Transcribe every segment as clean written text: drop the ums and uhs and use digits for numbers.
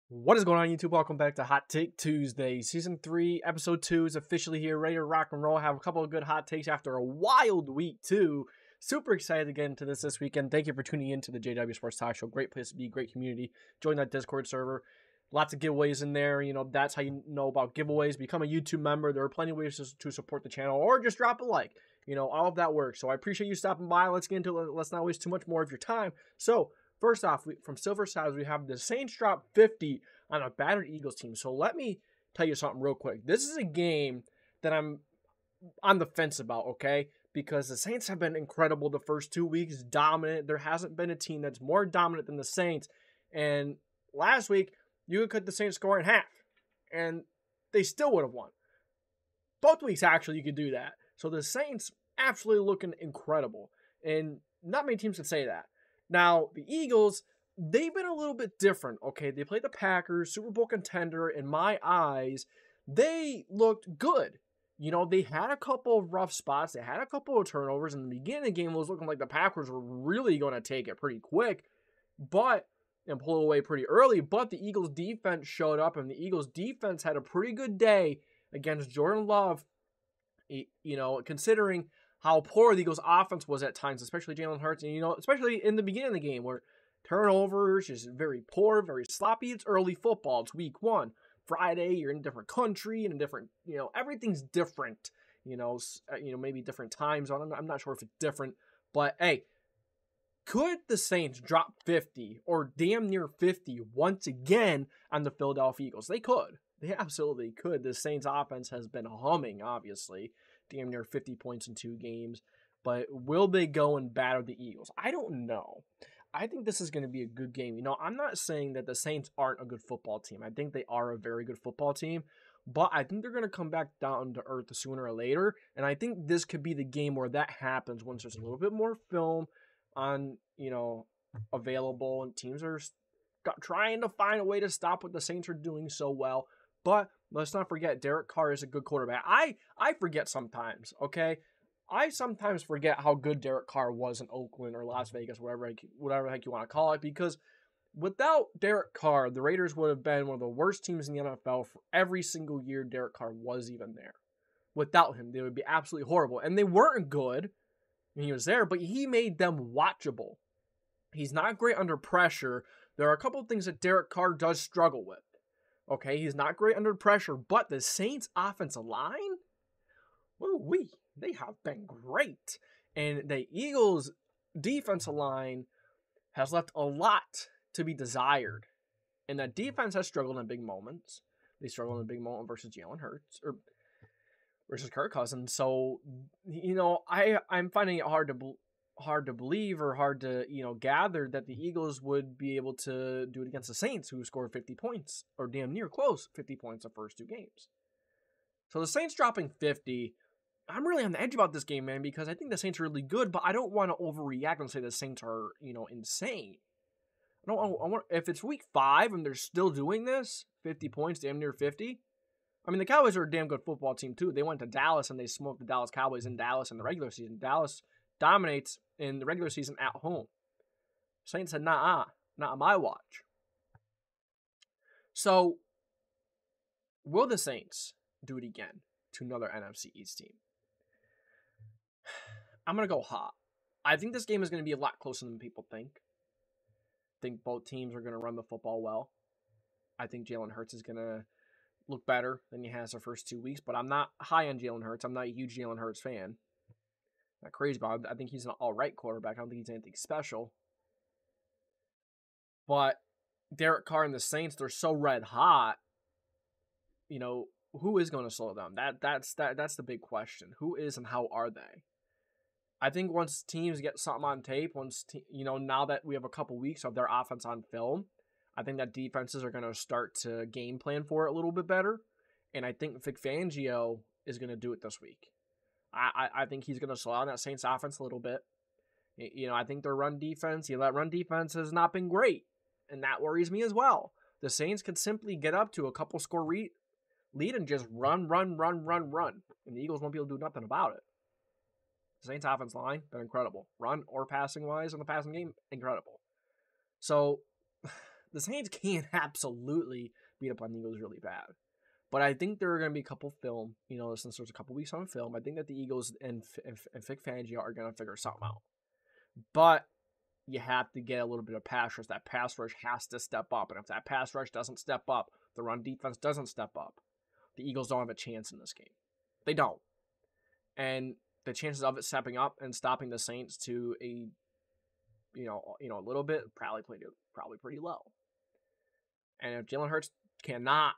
What is going on, YouTube? Welcome back to Hot Take Tuesday. Season 3, Episode 2 is officially here, ready to rock and roll. Have a couple of good hot takes after a wild week, too. Super excited to get into this weekend. Thank you for tuning in to the JDW Sports Talk Show. Great place to be, great community. Join that Discord server. Lots of giveaways in there. You know, that's how you know about giveaways. Become a YouTube member. There are plenty of ways to support the channel, or just drop a like. You know, all of that works. So I appreciate you stopping by. Let's get into it. Let's not waste too much more of your time. So, first off, from Silver Sides, we have the Saints drop 50 on a battered Eagles team. So let me tell you something real quick. This is a game that I'm on the fence about, okay? Because the Saints have been incredible the first 2 weeks, dominant. There hasn't been a team that's more dominant than the Saints. And last week, you could cut the Saints score in half, and they still would have won. Both weeks, actually, you could do that. So the Saints absolutely looking incredible. And not many teams can say that. Now, the Eagles, they've been a little bit different, okay? They played the Packers, Super Bowl contender. In my eyes, they looked good. You know, they had a couple of rough spots. They had a couple of turnovers. In the beginning of the game, it was looking like the Packers were really going to take it pretty quick and pull away pretty early. But the Eagles' defense showed up, and the Eagles' defense had a pretty good day against Jordan Love, you know, considering how poor the Eagles' offense was at times, especially Jalen Hurts, and, you know, especially in the beginning of the game where turnovers, just very poor, very sloppy. It's early football. It's week 1. Friday, you're in a different country, in a different, you know, everything's different. You know, maybe different time zone. I'm not sure if it's different. But, hey, could the Saints drop 50 or damn near 50 once again on the Philadelphia Eagles? They could. They absolutely could. The Saints offense has been humming, obviously. Damn near 50 points in 2 games. But will they go and batter the Eagles? I don't know. I think this is going to be a good game. You know, I'm not saying that the Saints aren't a good football team. I think they are a very good football team. But I think they're going to come back down to earth sooner or later. And I think this could be the game where that happens once there's a little bit more film on, you know, available. And teams are trying to find a way to stop what the Saints are doing so well. But let's not forget, Derek Carr is a good quarterback. I forget sometimes, okay? I sometimes forget how good Derek Carr was in Oakland or Las Vegas, whatever the heck you want to call it, because without Derek Carr, the Raiders would have been one of the worst teams in the NFL for every single year Derek Carr was even there. Without him, they would be absolutely horrible. And they weren't good when he was there, but he made them watchable. He's not great under pressure. There are a couple of things that Derek Carr does struggle with. Okay, he's not great under pressure, but the Saints' offensive line, woo-wee, they have been great. And the Eagles' defensive line has left a lot to be desired. And that defense has struggled in big moments. They struggled in a big moment versus Jalen Hurts or versus Kirk Cousins. So, you know, I'm finding it hard to believe or hard to, you know, gather that the Eagles would be able to do it against the Saints, who scored 50 points or damn near close 50 points the first 2 games. So the Saints dropping 50. I'm really on the edge about this game, man, because I think the Saints are really good, but I don't want to overreact and say the Saints are, you know, insane. I want if it's week 5 and they're still doing this, 50 points, damn near 50. I mean, the Cowboys are a damn good football team too. They went to Dallas and they smoked the Dallas Cowboys in Dallas in the regular season. Dallas dominates in the regular season at home. Saints said, nah, not on my watch. So, will the Saints do it again to another NFC East team? I'm going to go hot. I think this game is going to be a lot closer than people think. I think both teams are going to run the football well. I think Jalen Hurts is going to look better than he has the first 2 weeks, but I'm not high on Jalen Hurts. I'm not a huge Jalen Hurts fan. Not crazy about it. I think he's an all-right quarterback. I don't think he's anything special. But Derek Carr and the Saints, they're so red hot. You know, who is going to slow them? That's the big question. Who is and how are they? I think once teams get something on tape, now that we have a couple weeks of their offense on film, I think that defenses are going to start to game plan for it a little bit better. And I think Vic Fangio is going to do it this week. I think he's going to slow down that Saints offense a little bit. You know, I think their run defense, that run defense has not been great. And that worries me as well. The Saints could simply get up to a couple score lead and just run. And the Eagles won't be able to do nothing about it. The Saints offense line, been incredible. Run or passing wise in the passing game, incredible. So the Saints can absolutely beat up on the Eagles really bad. But I think there are going to be a couple film, since there's a couple weeks on film, I think that the Eagles and Vic Fangio are going to figure something out. But you have to get a little bit of pass rush. That pass rush has to step up. And if that pass rush doesn't step up, the run defense doesn't step up, the Eagles don't have a chance in this game. They don't. And the chances of it stepping up and stopping the Saints to a little bit, probably pretty low. And if Jalen Hurts cannot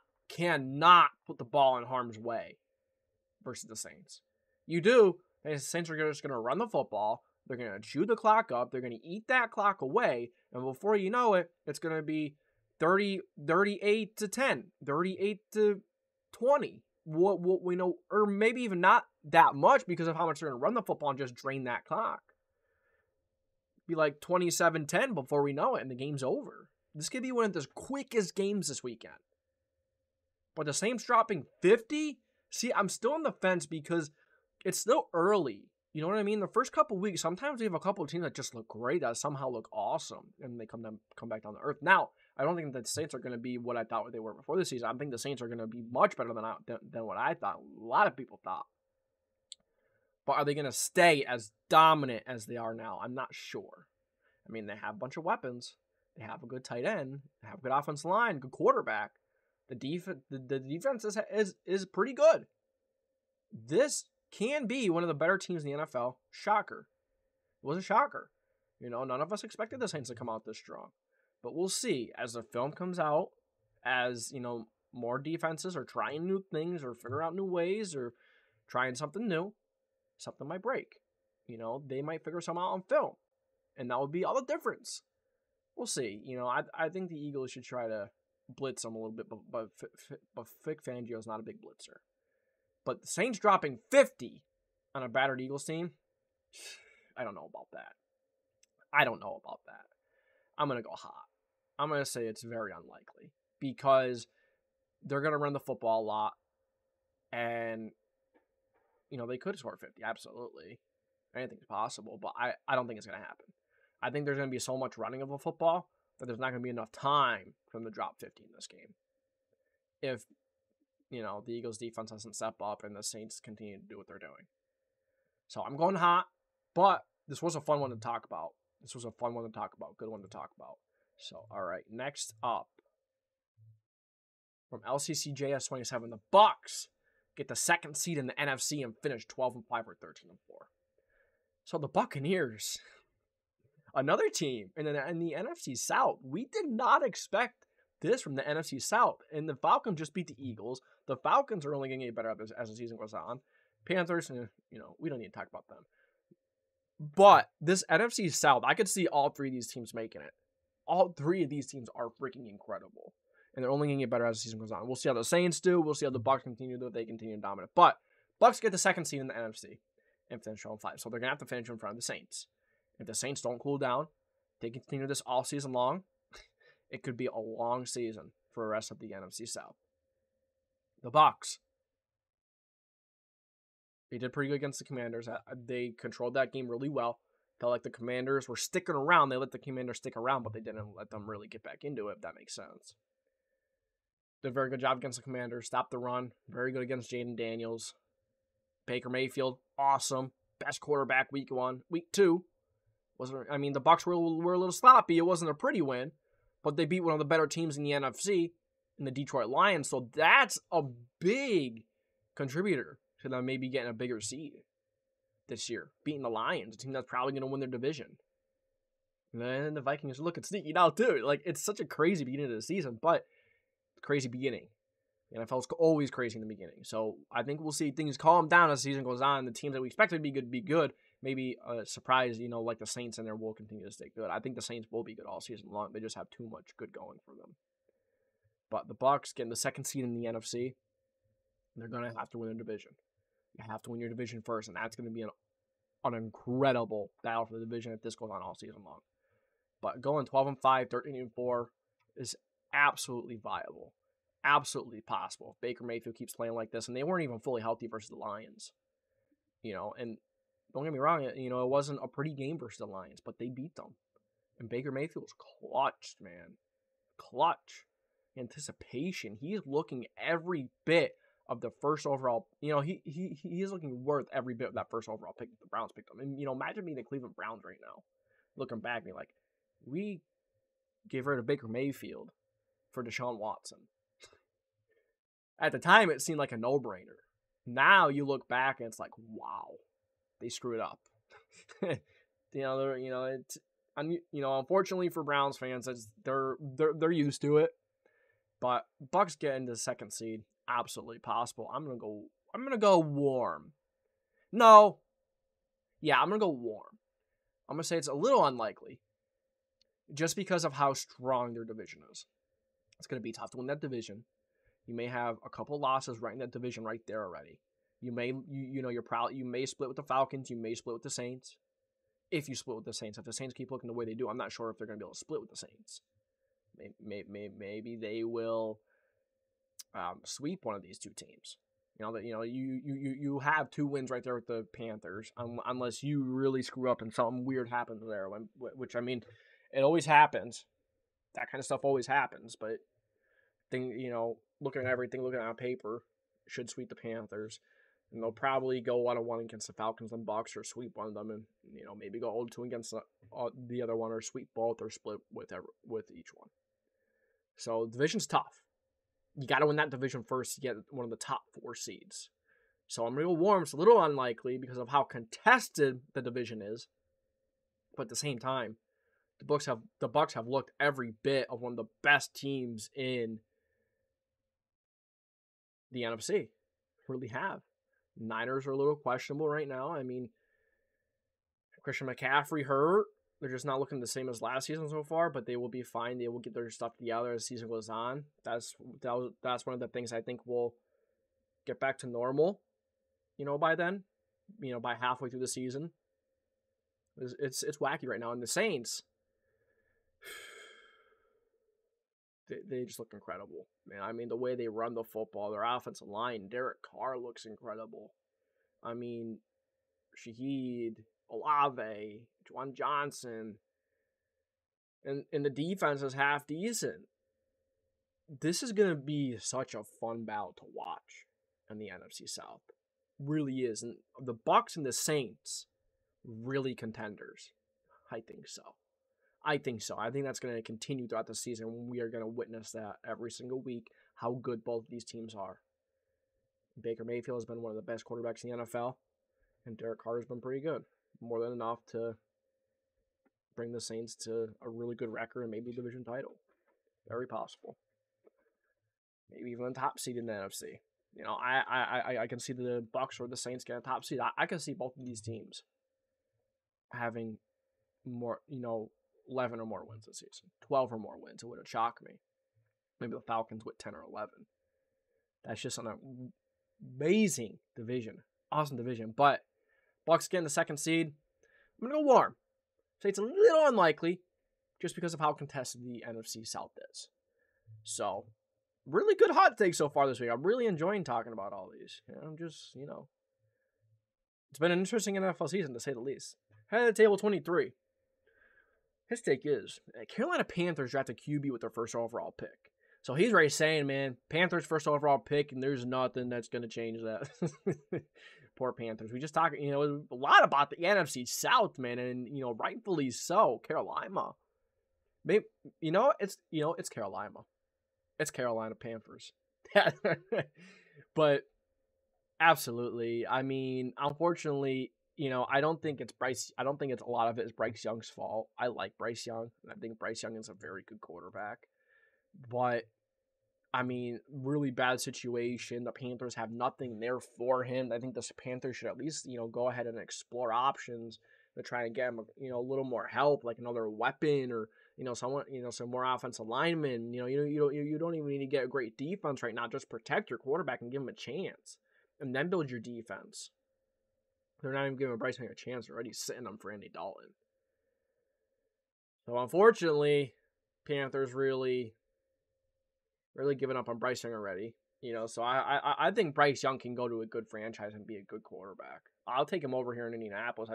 put the ball in harm's way versus the Saints, the Saints are just going to run the football. They're going to chew the clock up. They're going to eat that clock away. And before you know it, it's going to be 38 to 10, 38 to 20. What we know, or maybe even not that much because of how much they're going to run the football and just drain that clock. Be like 27-10 before we know it, and the game's over. This could be one of the quickest games this weekend. But the Saints dropping 50? See, I'm still on the fence because it's still early. You know what I mean? The first couple weeks, sometimes we have a couple of teams that just look great, that somehow look awesome, and they come back down to earth. Now, I don't think that the Saints are going to be what I thought they were before the season. I think the Saints are going to be much better than what I thought. A lot of people thought. But are they going to stay as dominant as they are now? I'm not sure. I mean, they have a bunch of weapons. They have a good tight end. They have a good offensive line, good quarterback. The defense is pretty good. This can be one of the better teams in the NFL. Shocker. It was a shocker. None of us expected the Saints to come out this strong. But we'll see as the film comes out, as, more defenses are trying new things or figuring out new ways or trying something new, something might break. They might figure something out on film. And that would be all the difference. We'll see. I think the Eagles should try to blitz them a little bit, but Vic Fangio is not a big blitzer. But the Saints dropping 50 on a battered Eagles team, I don't know about that. I'm going to go hot. I'm going to say it's very unlikely because they're going to run the football a lot. And, they could score 50, absolutely. Anything's possible, but I don't think it's going to happen. I think there's going to be so much running of a football that there's not going to be enough time for them to drop 50 in this game. If, the Eagles defense doesn't step up and the Saints continue to do what they're doing. So I'm going hot, but this was a fun one to talk about. Good one to talk about. So, all right, next up, from LCCJS 27, the Bucs get the second seed in the NFC and finish 12-5 or 13-4. So the Buccaneers, another team in the NFC South. We did not expect this from the NFC South. And the Falcons just beat the Eagles. The Falcons are only going to get better as the season goes on. Panthers, we don't need to talk about them. But this NFC South, I could see all three of these teams making it. All three of these teams are freaking incredible. And they're only going to get better as the season goes on. We'll see how the Saints do. We'll see how the Bucs continue to do if they continue to dominate. But Bucs get the second seed in the NFC and finish 0-5. So they're going to have to finish in front of the Saints. If the Saints don't cool down, they continue this all season long, it could be a long season for the rest of the NFC South. The Bucs, they did pretty good against the Commanders. They controlled that game really well. Felt like the Commanders were sticking around. They let the Commanders stick around, but they didn't let them really get back into it, if that makes sense. Did a very good job against the Commanders. Stopped the run. Very good against Jaden Daniels. Baker Mayfield, awesome. Best quarterback week 1. Week 2, the Bucs were a little sloppy. It wasn't a pretty win, but they beat one of the better teams in the NFC, in the Detroit Lions. So that's a big contributor to them maybe getting a bigger seed this year, beating the Lions, a team that's probably going to win their division. And then the Vikings are looking sneaky now too. It's such a crazy beginning of the season, but crazy beginning. The NFL's always crazy in the beginning. So I think we'll see things calm down as the season goes on. The teams that we expected to be good. Maybe a surprise, like the Saints in there will continue to stay good. I think the Saints will be good all season long. They just have too much good going for them. But the Bucs getting the second seed in the NFC, they're going to have to win their division. You have to win your division first, and that's going to be an incredible battle for the division if this goes on all season long. But going 12-5, 13-4 is absolutely viable. Absolutely possible. If Baker Mayfield keeps playing like this, and they weren't even fully healthy versus the Lions. And don't get me wrong, it wasn't a pretty game versus the Lions, but they beat them. And Baker Mayfield was clutched, man. clutch, anticipation. He's looking every bit of the first overall. He is looking worth every bit of that first overall pick. The Browns picked him, and imagine being the Cleveland Browns right now, looking back, being like, we gave rid of Baker Mayfield for Deshaun Watson. At the time, it seemed like a no-brainer. Now you look back and it's like, wow, they screwed up. Unfortunately for Browns fans, they're used to it. But Bucs get into the second seed, absolutely possible. I'm gonna go warm. No, yeah, I'm gonna go warm. I'm gonna say it's a little unlikely, just because of how strong their division is. It's gonna be tough to win that division. You may have a couple losses right in that division right there already. You may you may split with the Falcons. You may split with the Saints. If you split with the Saints, if the Saints keep looking the way they do, I'm not sure if they're going to be able to split with the Saints. Maybe they will sweep one of these two teams. You have 2 wins right there with the Panthers, unless you really screw up and something weird happens there. Which it always happens. That kind of stuff always happens. But looking at everything, looking on paper, should sweep the Panthers. And they'll probably go 1-1 against the Falcons and Bucs, or sweep one of them, and maybe go 0-2 against the other one, or sweep both, or split with each one. So division's tough. You got to win that division first to get one of the top 4 seeds. So I'm gonna go warm. It's a little unlikely because of how contested the division is, but at the same time, the Bucs have looked every bit of one of the best teams in the NFC. Really have. Niners are a little questionable right now. Christian McCaffrey hurt. They're just not looking the same as last season so far, but they will be fine. They will get their stuff together as the season goes on. That's one of the things I think will get back to normal, by then, by halfway through the season. It's wacky right now. And the Saints, they just look incredible, man. The way they run the football, their offensive line, Derek Carr looks incredible. Shaheed, Olave, Juwan Johnson, and the defense is half decent. This is going to be such a fun battle to watch in the NFC South. Really is. And the Bucs and the Saints, really contenders. I think so. I think that's going to continue throughout the season. We are going to witness that every single week, how good both of these teams are. Baker Mayfield has been one of the best quarterbacks in the NFL, and Derek Carr has been pretty good. More than enough to bring the Saints to a really good record and maybe a division title. Very possible. Maybe even a top seed in the NFC. I can see the Bucs or the Saints get a top seed. I can see both of these teams having more, 11 or more wins this season. 12 or more wins. It wouldn't shock me. Maybe the Falcons with 10 or 11. That's just an amazing division. Awesome division. But Bucs getting the second seed. I'm going to go warm. So it's a little unlikely just because of how contested the NFC South is. So, really good hot takes so far this week. I'm really enjoying talking about all these. I'm just, it's been an interesting NFL season, to say the least. Head of table 23. His take is, Carolina Panthers drafted QB with their first overall pick. So he's already saying, man, Panthers first overall pick, and there's nothing that's going to change that. Poor Panthers. We just talked, a lot about the NFC South, man, and, rightfully so. Carolina. Maybe, it's Carolina. It's Carolina Panthers. But absolutely. Unfortunately, I don't think it's Bryce. I don't think it's a lot of it is Bryce Young's fault. I like Bryce Young, and I think Bryce Young is a very good quarterback. But, really bad situation. The Panthers have nothing there for him. I think the Panthers should at least, go ahead and explore options to try and get him, a little more help, like another weapon or, someone, some more offensive linemen. You don't even need to get a great defense right now. Just protect your quarterback and give him a chance, and then build your defense. They're not even giving Bryce Young a chance. They're already sitting him for Andy Dalton. So unfortunately, Panthers really giving up on Bryce Young already. So I think Bryce Young can go to a good franchise and be a good quarterback. I'll take him over here in Indianapolis.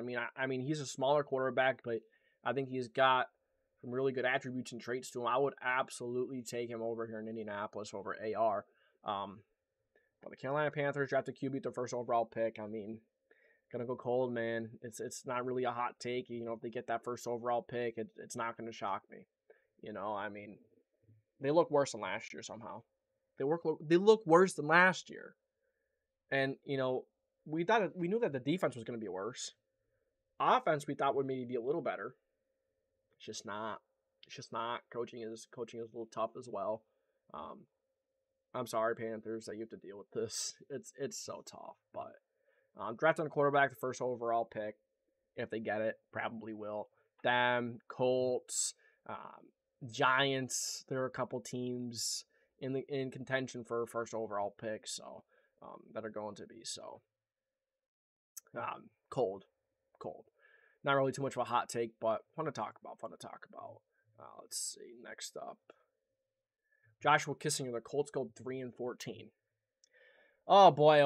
He's a smaller quarterback, but I think he's got some really good attributes and traits to him. I would absolutely take him over here in Indianapolis over AR. But the Carolina Panthers drafted QB the first overall pick. I mean, gonna go cold, man. It's not really a hot take. You know, if they get that first overall pick, it's not gonna shock me. You know, I mean, they look worse than last year somehow. They look worse than last year, and you know, we knew that the defense was gonna be worse. Offense, we thought would maybe be a little better. It's just not. It's just not. Coaching is a little tough as well. I'm sorry, Panthers, that you have to deal with this. It's so tough, but drafting a quarterback, the first overall pick, if they get it, probably will. Them, Colts, Giants. There are a couple teams in contention for first overall pick, so that are going to be so cold. Not really too much of a hot take, but fun to talk about. Let's see. Next up, Joshua Kissinger. The Colts go 3-14. Oh boy.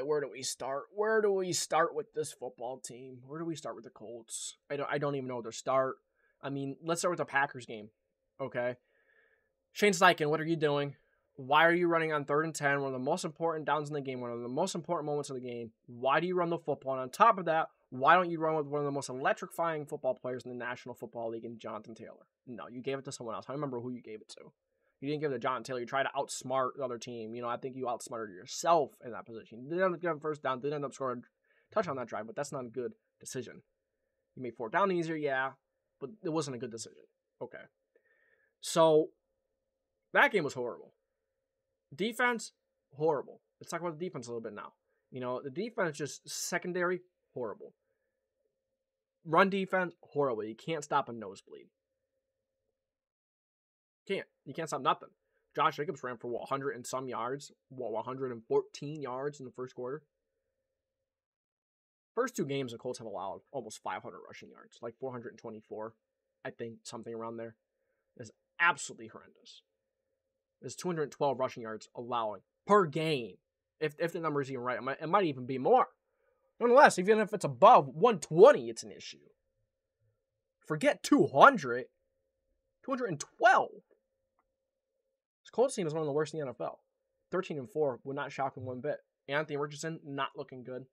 Where do we start? Where do we start with this football team? Where do we start with the Colts? I don't even know where to start. I mean, let's start with the Packers game. Okay. Shane Steichen, what are you doing? Why are you running on 3rd and 10? One of the most important downs in the game, one of the most important moments of the game. Why do you run the football? And on top of that, why don't you run with one of the most electrifying football players in the National Football League in Jonathan Taylor? No, you gave it to someone else. I don't remember who you gave it to. You didn't give it to Jonathan Taylor. You tried to outsmart the other team. You know, I think you outsmarted yourself in that position. You didn't end up getting first down. Didn't end up scoring a touchdown on that drive, but that's not a good decision. You made 4th down easier, yeah, but it wasn't a good decision. Okay. So, that game was horrible. Defense, horrible. Let's talk about the defense a little bit now. You know, the defense just secondary, horrible. Run defense, horrible. You can't stop a nosebleed. You can't stop nothing. Josh Jacobs ran for 100 and some yards. 114 yards in the first quarter. First 2 games, the Colts have allowed almost 500 rushing yards. Like 424, I think, something around there. It's absolutely horrendous. There's 212 rushing yards allowing per game. If the number is even right, it might even be more. Nonetheless, even if it's above 120, it's an issue. Forget 200. 212. This Colts team is one of the worst in the NFL. 13-4 would not shock him one bit. Anthony Richardson, not looking good.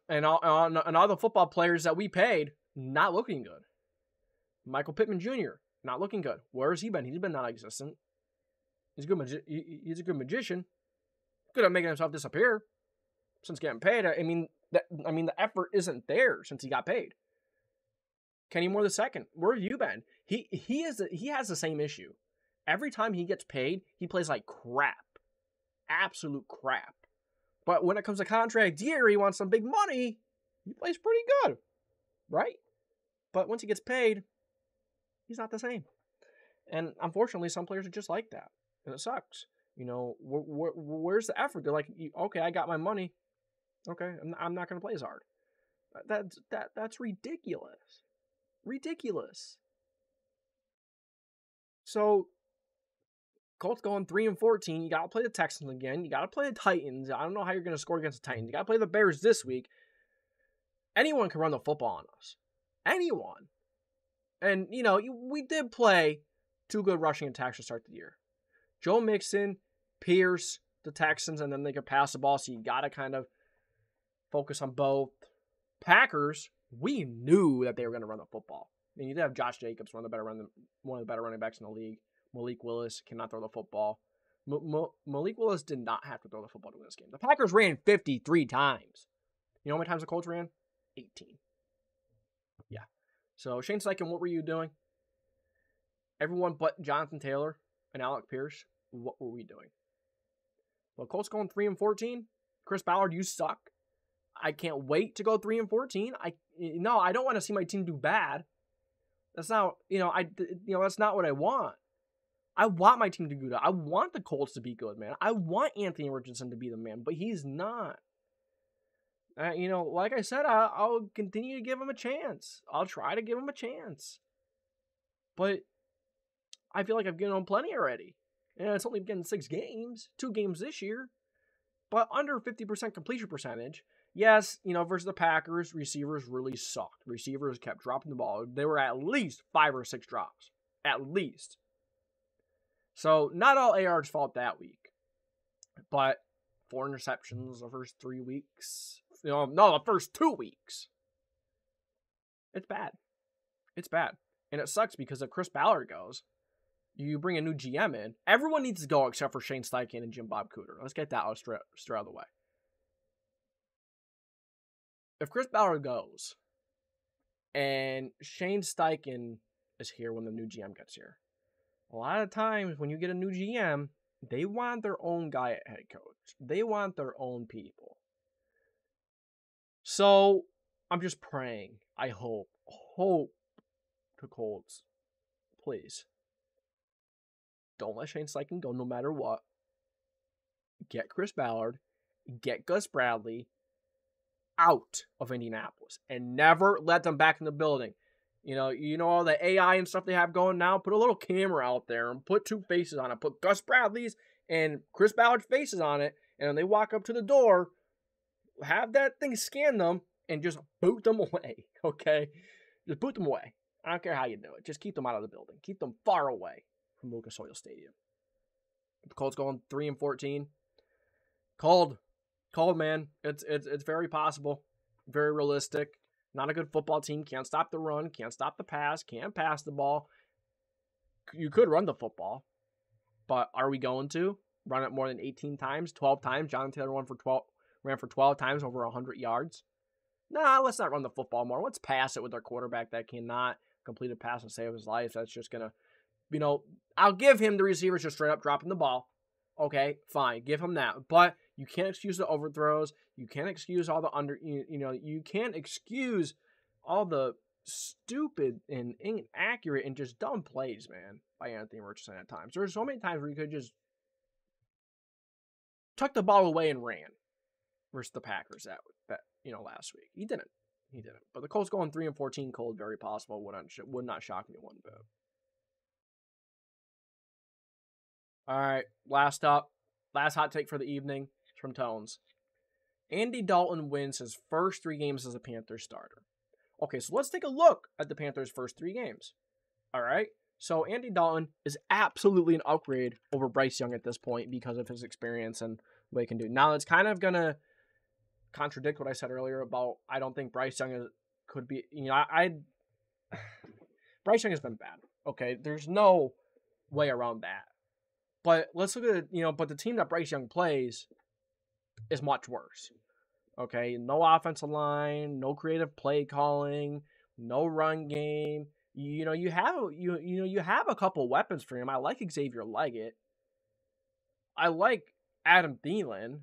And all the football players that we paid, not looking good. Michael Pittman Jr., not looking good. Where has he been? He's been non-existent. He's a good magician. Good at making himself disappear since getting paid. I mean, the effort isn't there since he got paid. Kenny Moore II, where have you been? He has the same issue. Every time he gets paid, he plays like crap. Absolute crap. But when it comes to contract year, he wants some big money. He plays pretty good, right? But once he gets paid, he's not the same. And unfortunately, some players are just like that. And it sucks. You know, where's the effort? They're like, okay, I got my money. Okay, I'm not going to play as hard. That's ridiculous. Ridiculous. So, Colts going 3-14. You got to play the Texans again. You got to play the Titans. I don't know how you're going to score against the Titans. You got to play the Bears this week. Anyone can run the football on us. Anyone. And, you know, we did play 2 good rushing attacks to start the year. Joe Mixon, Pierce, the Texans, and then they could pass the ball, so you got to kind of focus on both. Packers, we knew that they were going to run the football. I mean, you did have Josh Jacobs, one of the better running backs in the league. Malik Willis cannot throw the football. Malik Willis did not have to throw the football to win this game. The Packers ran 53 times. You know how many times the Colts ran? 18. Yeah. So, Shane Steichen, what were you doing? Everyone but Jonathan Taylor and Alec Pierce, what were we doing? Well, Colts going 3-14. Chris Ballard, you suck. I can't wait to go 3-14. I don't want to see my team do bad. That's not, that's not what I want. I want my team to do good. I want the Colts to be good, man. I want Anthony Richardson to be the man, but he's not. Like I said, I'll continue to give him a chance. I'll try to give him a chance. But I feel like I've given him plenty already. And it's only getting 6 games, 2 games this year. But under 50% completion percentage. Yes, versus the Packers, receivers really sucked. Receivers kept dropping the ball. There were at least 5 or 6 drops. At least. So, not all AR's fault that week. But 4 interceptions the first 3 weeks. No, the first 2 weeks. It's bad. It's bad. And it sucks because if Chris Ballard goes, you bring a new GM in, everyone needs to go except for Shane Steichen and Jim Bob Cooter. Let's get that straight out of the way. If Chris Ballard goes and Shane Steichen is here when the new GM gets here, a lot of times when you get a new GM, they want their own guy at head coach. They want their own people. So I'm just praying. I hope to Colts, please. Don't let Shane Steichen go no matter what. Get Chris Ballard, get Gus Bradley out of Indianapolis, and never let them back in the building. You know all the AI and stuff they have going now? Put a little camera out there and put 2 faces on it. Put Gus Bradley's and Chris Ballard's faces on it, and when they walk up to the door, have that thing scan them and just boot them away, okay? Just boot them away. I don't care how you do it. Just keep them out of the building. Keep them far away from Lucas Oil Stadium. The Colts going 3-14. Cold, man. It's very possible. Very realistic. Not a good football team. Can't stop the run. Can't stop the pass. Can't pass the ball. You could run the football, but are we going to run it more than 18 times, 12 times? Jonathan Taylor ran for 12 times over 100 yards. Nah, let's not run the football more. Let's pass it with our quarterback that cannot complete a pass and save his life. That's just going to, I'll give him the receivers just straight up dropping the ball. Okay, fine. Give him that. But you can't excuse the overthrows. You can't excuse all the you can't excuse all the stupid and inaccurate and just dumb plays, man, by Anthony Richardson at times. There's so many times where you could just tuck the ball away and ran versus the Packers that last week. He didn't. But the Colts going 3-14 cold, very possible. Would not shock me one bit. All right, last hot take for the evening from Tones. Andy Dalton wins his first 3 games as a Panthers starter. Okay, so let's take a look at the Panthers' first 3 games. All right, so Andy Dalton is absolutely an upgrade over Bryce Young at this point because of his experience and what he can do. Now, it's kind of going to contradict what I said earlier about I don't think Bryce Young could be, Bryce Young has been bad. Okay, there's no way around that. But let's look at it, but the team that Bryce Young plays is much worse. Okay, no offensive line, no creative play calling, no run game. You have a couple weapons for him. I like Xavier Leggett. I like Adam Thielen.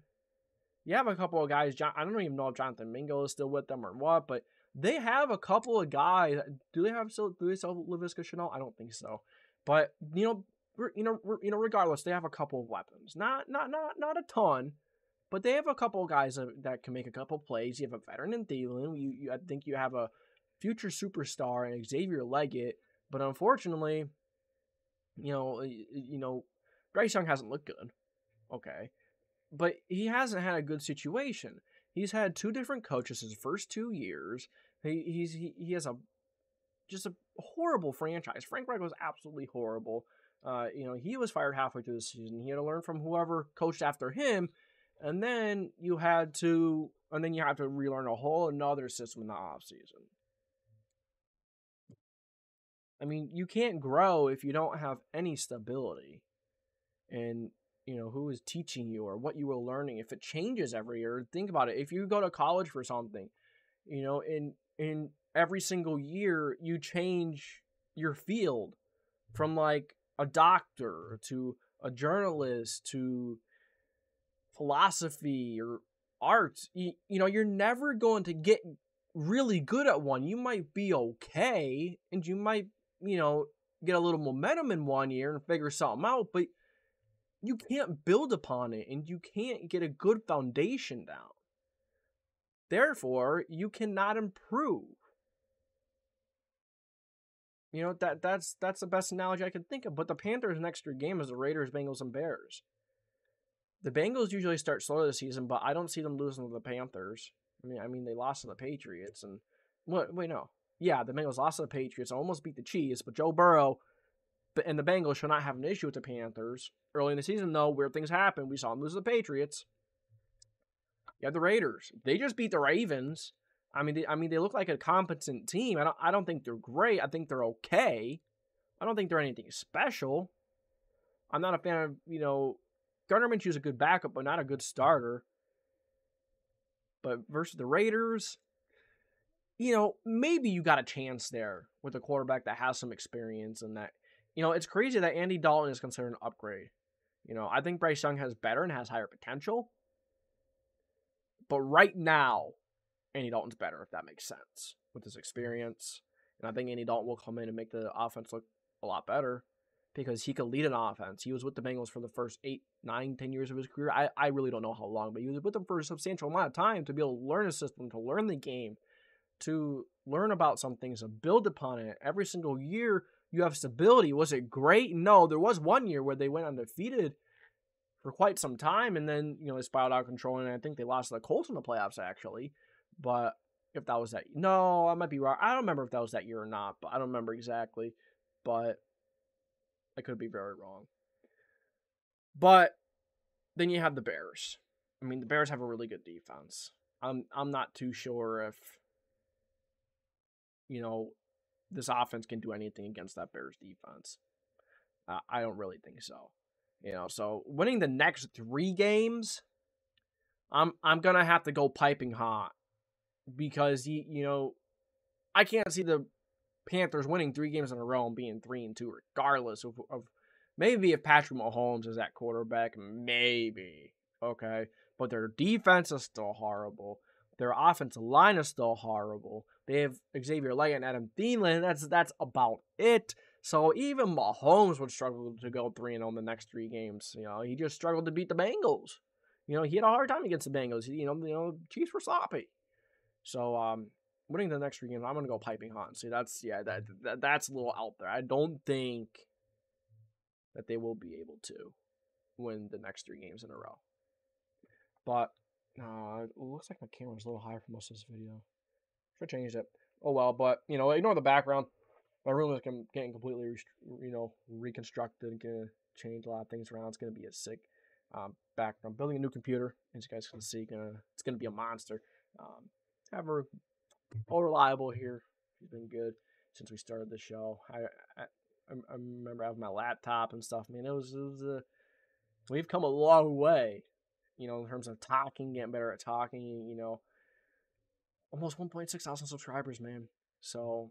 You have a couple of guys. I don't even know if Jonathan Mingo is still with them or what, but they have a couple of guys. Do they still Laviska Shenault? I don't think so. But regardless, they have a couple of weapons. Not a ton, but they have a couple of guys that can make a couple of plays. You have a veteran in Thielen. I think you have a future superstar in Xavier Leggett. But unfortunately, Bryce Young hasn't looked good. Okay. But he hasn't had a good situation. He's had 2 different coaches his first 2 years. He has just a horrible franchise. Frank Reich was absolutely horrible. He was fired halfway through the season. He had to learn from whoever coached after him, and then you have to relearn a whole another system in the offseason. I mean, you can't grow if you don't have any stability. And who is teaching you or what you were learning. If it changes every year, think about it. If you go to college for something, in every single year, you change your field from like a doctor to a journalist to philosophy or art. You're never going to get really good at one. You might be okay and you might, get a little momentum in one year and figure something out, but you can't build upon it and you can't get a good foundation down. Therefore, you cannot improve. That's the best analogy I can think of. But the Panthers' next 3 games is the Raiders, Bengals, and Bears. The Bengals usually start slow this season, but I don't see them losing to the Panthers. I mean, they lost to the Patriots, and wait, no, yeah, the Bengals lost to the Patriots, almost beat the Chiefs, but Joe Burrow and the Bengals should not have an issue with the Panthers early in the season. Though weird things happen, we saw them lose to the Patriots. You have the Raiders; they just beat the Ravens. I mean, they look like a competent team. I don't think they're great. I think they're okay. I don't think they're anything special. I'm not a fan of, Gardner Minshew's a good backup, but not a good starter. But versus the Raiders, maybe you got a chance there with a quarterback that has some experience and that, it's crazy that Andy Dalton is considered an upgrade. I think Bryce Young has better and has higher potential. But right now, Andy Dalton's better, if that makes sense, with his experience. And I think Andy Dalton will come in and make the offense look a lot better because he could lead an offense. He was with the Bengals for the first 8, 9, 10 years of his career. I really don't know how long, but he was with them for a substantial amount of time to be able to learn a system, to learn the game, to learn about some things and build upon it. Every single year, you have stability. Was it great? No, there was one year where they went undefeated for quite some time, and then, they spiraled out of control, and I think they lost to the Colts in the playoffs, actually. But if that was that, no, I might be wrong. I don't remember if that was that year or not, but I don't remember exactly. But I could be very wrong. But then you have the Bears. I mean, the Bears have a really good defense. I'm not too sure if, this offense can do anything against that Bears defense. I don't really think so. So winning the next 3 games, I'm gonna have to go piping hot. Because, I can't see the Panthers winning 3 games in a row and being 3-2, regardless of maybe if Patrick Mahomes is at quarterback, maybe, okay? But their defense is still horrible. Their offensive line is still horrible. They have Xavier Leggett and Adam Thielen. That's about it. So even Mahomes would struggle to go 3-0 in the next 3 games. He just struggled to beat the Bengals. He had a hard time against the Bengals. Chiefs were sloppy. So, winning the next 3 games, I'm going to go piping hot. See, that's a little out there. I don't think that they will be able to win the next 3 games in a row. But, it looks like my camera's a little higher for most of this video. Should have changed it. Oh, well, but, ignore the background. My room is getting completely, reconstructed. Going to change a lot of things around. It's going to be a sick background. Building a new computer, as you guys can see. It's going to be a monster. However, all reliable here. He's been good since we started the show. I remember having my laptop and stuff. Man, we've come a long way, in terms of talking, getting better at talking. Almost 1.6 thousand subscribers, man. So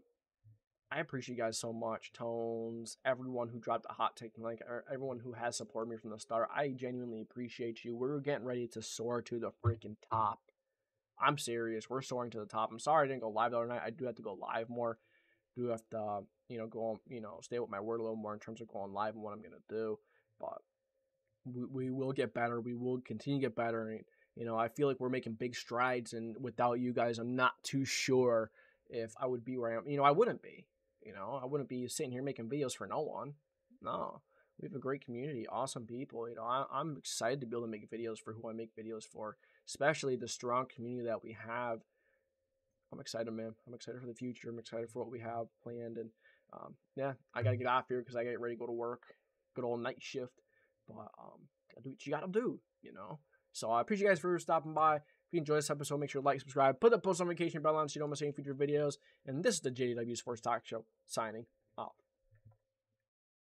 I appreciate you guys so much. Tones, everyone who dropped a hot take, everyone who has supported me from the start. I genuinely appreciate you. We're getting ready to soar to the freaking top. I'm serious. We're soaring to the top. I'm sorry I didn't go live the other night. I do have to go live more. Do have to, go on, stay with my word a little more in terms of going live and what I'm going to do. But we will get better. We will continue to get better. And, I feel like we're making big strides. And without you guys, I'm not too sure if I would be where I am. I wouldn't be. I wouldn't be sitting here making videos for no one. No. We have a great community, awesome people. I'm excited to be able to make videos for who I make videos for, especially the strong community that we have. I'm excited, man. I'm excited for the future. I'm excited for what we have planned. And, I got to get off here because I get ready to go to work. Good old night shift. But, gotta do what you got to do, So I appreciate you guys for stopping by. If you enjoyed this episode, make sure to like, subscribe, put the post notification bell on so you don't miss any future videos. And this is the JDW Sports Talk Show, signing